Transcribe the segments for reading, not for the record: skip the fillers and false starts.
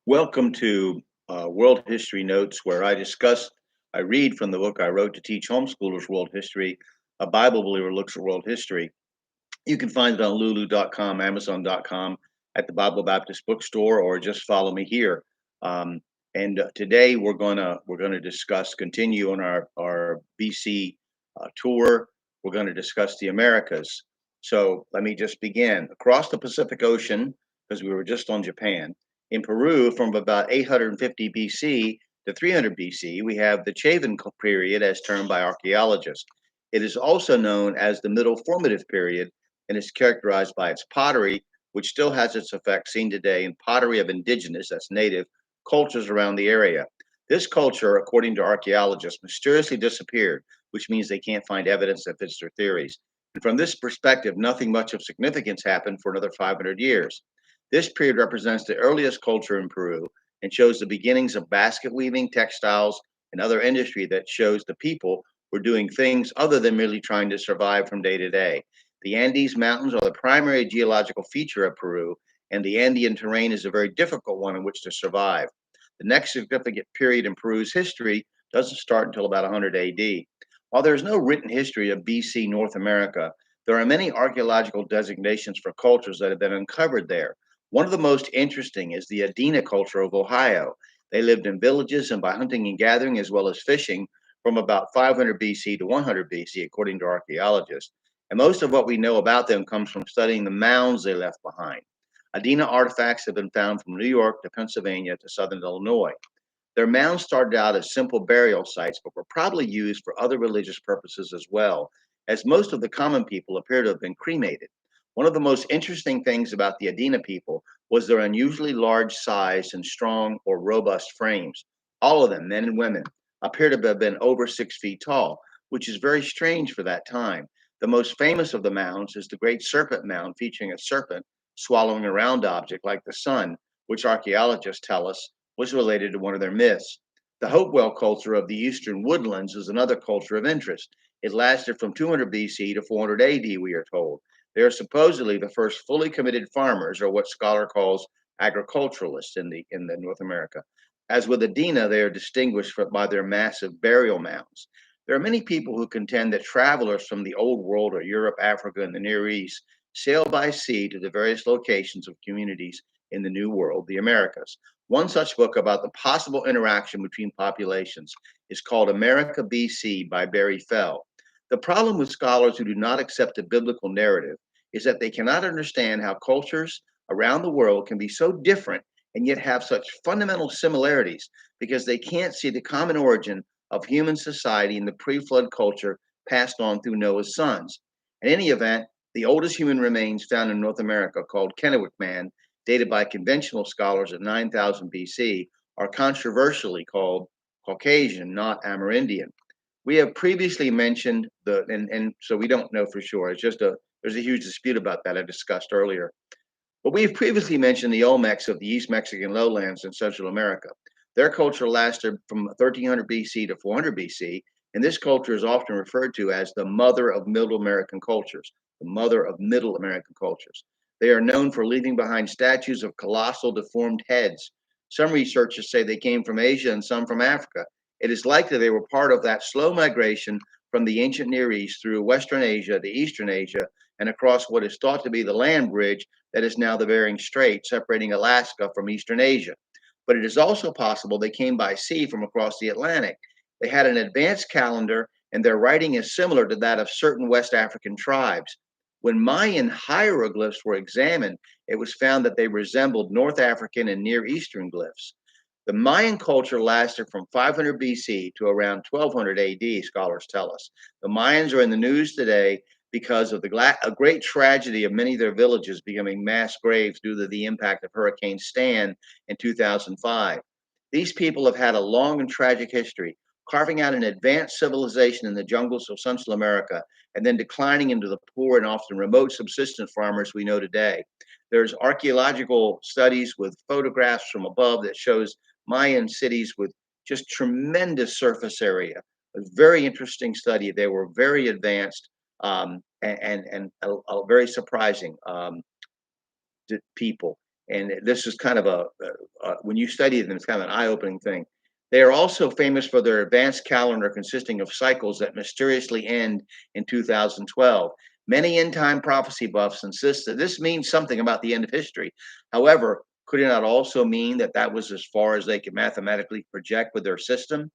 Welcome to World History Notes, where I read from the book I wrote to teach homeschoolers world history. A Bible believer looks at world history. You can find it on lulu.com, amazon.com, at the Bible Baptist Bookstore, or just follow me here. And today we're gonna continue on our BC tour. We're going to discuss the Americas. So let me just begin. Across the Pacific Ocean, because we were just on Japan, in Peru, from about 850 BC to 300 BC, we have the Chavin period as termed by archaeologists. It is also known as the Middle Formative period and is characterized by its pottery, which still has its effects seen today in pottery of indigenous, that's native, cultures around the area. This culture, according to archaeologists, mysteriously disappeared, which means they can't find evidence that fits their theories. And from this perspective, nothing much of significance happened for another 500 years. This period represents the earliest culture in Peru and shows the beginnings of basket weaving, textiles, and other industry that shows the people were doing things other than merely trying to survive from day to day. The Andes Mountains are the primary geological feature of Peru, and the Andean terrain is a very difficult one in which to survive. The next significant period in Peru's history doesn't start until about 100 AD. While there is no written history of BC North America, there are many archaeological designations for cultures that have been uncovered there. One of the most interesting is the Adena culture of Ohio. They lived in villages and by hunting and gathering as well as fishing from about 500 BC to 100 BC, according to archaeologists. And most of what we know about them comes from studying the mounds they left behind. Adena artifacts have been found from New York to Pennsylvania to southern Illinois. Their mounds started out as simple burial sites, but were probably used for other religious purposes as well, as most of the common people appear to have been cremated. One of the most interesting things about the Adena people was their unusually large size and strong or robust frames. All of them, men and women, appear to have been over 6 feet tall, which is very strange for that time. The most famous of the mounds is the Great Serpent Mound, featuring a serpent swallowing a round object like the sun, which archaeologists tell us was related to one of their myths. The Hopewell culture of the eastern woodlands is another culture of interest. It lasted from 200 BC to 400 AD, we are told. They are supposedly the first fully committed farmers, or what scholar calls agriculturalists in the North America. As with Adena, they are distinguished by their massive burial mounds. There are many people who contend that travelers from the Old World or Europe, Africa, and the Near East sailed by sea to the various locations of communities in the New World, the Americas. One such book about the possible interaction between populations is called America BC by Barry Fell. The problem with scholars who do not accept the biblical narrative is that they cannot understand how cultures around the world can be so different and yet have such fundamental similarities because they can't see the common origin of human society in the pre flood culture passed on through Noah's sons. In any event, the oldest human remains found in North America, called Kennewick Man, dated by conventional scholars at 9000 BC, are controversially called Caucasian, not Amerindian. We have previously mentioned and so we don't know for sure. There's a huge dispute about that I discussed earlier. But we've previously mentioned the Olmecs of the East Mexican lowlands in Central America. Their culture lasted from 1300 BC to 400 BC, and this culture is often referred to as the mother of Middle American cultures, the mother of Middle American cultures. They are known for leaving behind statues of colossal deformed heads. Some researchers say they came from Asia and some from Africa. It is likely they were part of that slow migration from the ancient Near East through Western Asia to Eastern Asia and across what is thought to be the land bridge that is now the Bering Strait, separating Alaska from Eastern Asia. But it is also possible they came by sea from across the Atlantic. They had an advanced calendar, and their writing is similar to that of certain West African tribes. When Mayan hieroglyphs were examined, it was found that they resembled North African and Near Eastern glyphs. The Mayan culture lasted from 500 BC to around 1200 AD, scholars tell us. The Mayans are in the news today because of a great tragedy of many of their villages becoming mass graves due to the impact of Hurricane Stan in 2005. These people have had a long and tragic history, carving out an advanced civilization in the jungles of Central America and then declining into the poor and often remote subsistence farmers we know today. There's archaeological studies with photographs from above that shows Mayan cities with just tremendous surface area. A very interesting study. They were very advanced and very surprising to people. And this is kind of when you study them, it's kind of an eye-opening thing. They are also famous for their advanced calendar consisting of cycles that mysteriously end in 2012. Many end time prophecy buffs insist that this means something about the end of history. However, could it not also mean that that was as far as they could mathematically project with their system?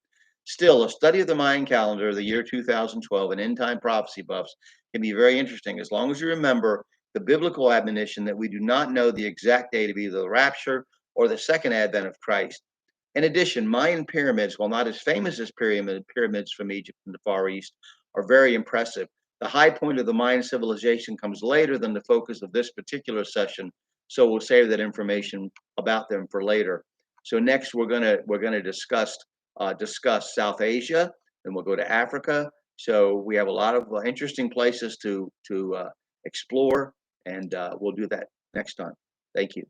Still, a study of the Mayan calendar, the year 2012, and end time prophecy buffs can be very interesting as long as you remember the biblical admonition that we do not know the exact date of either the rapture or the second advent of Christ. In addition, Mayan pyramids, while not as famous as pyramids from Egypt and the Far East, are very impressive. The high point of the Mayan civilization comes later than the focus of this particular session, so we'll save that information about them for later. So next, we're gonna discuss South Asia, and we'll go to Africa. So we have a lot of interesting places to explore, and we'll do that next time. Thank you.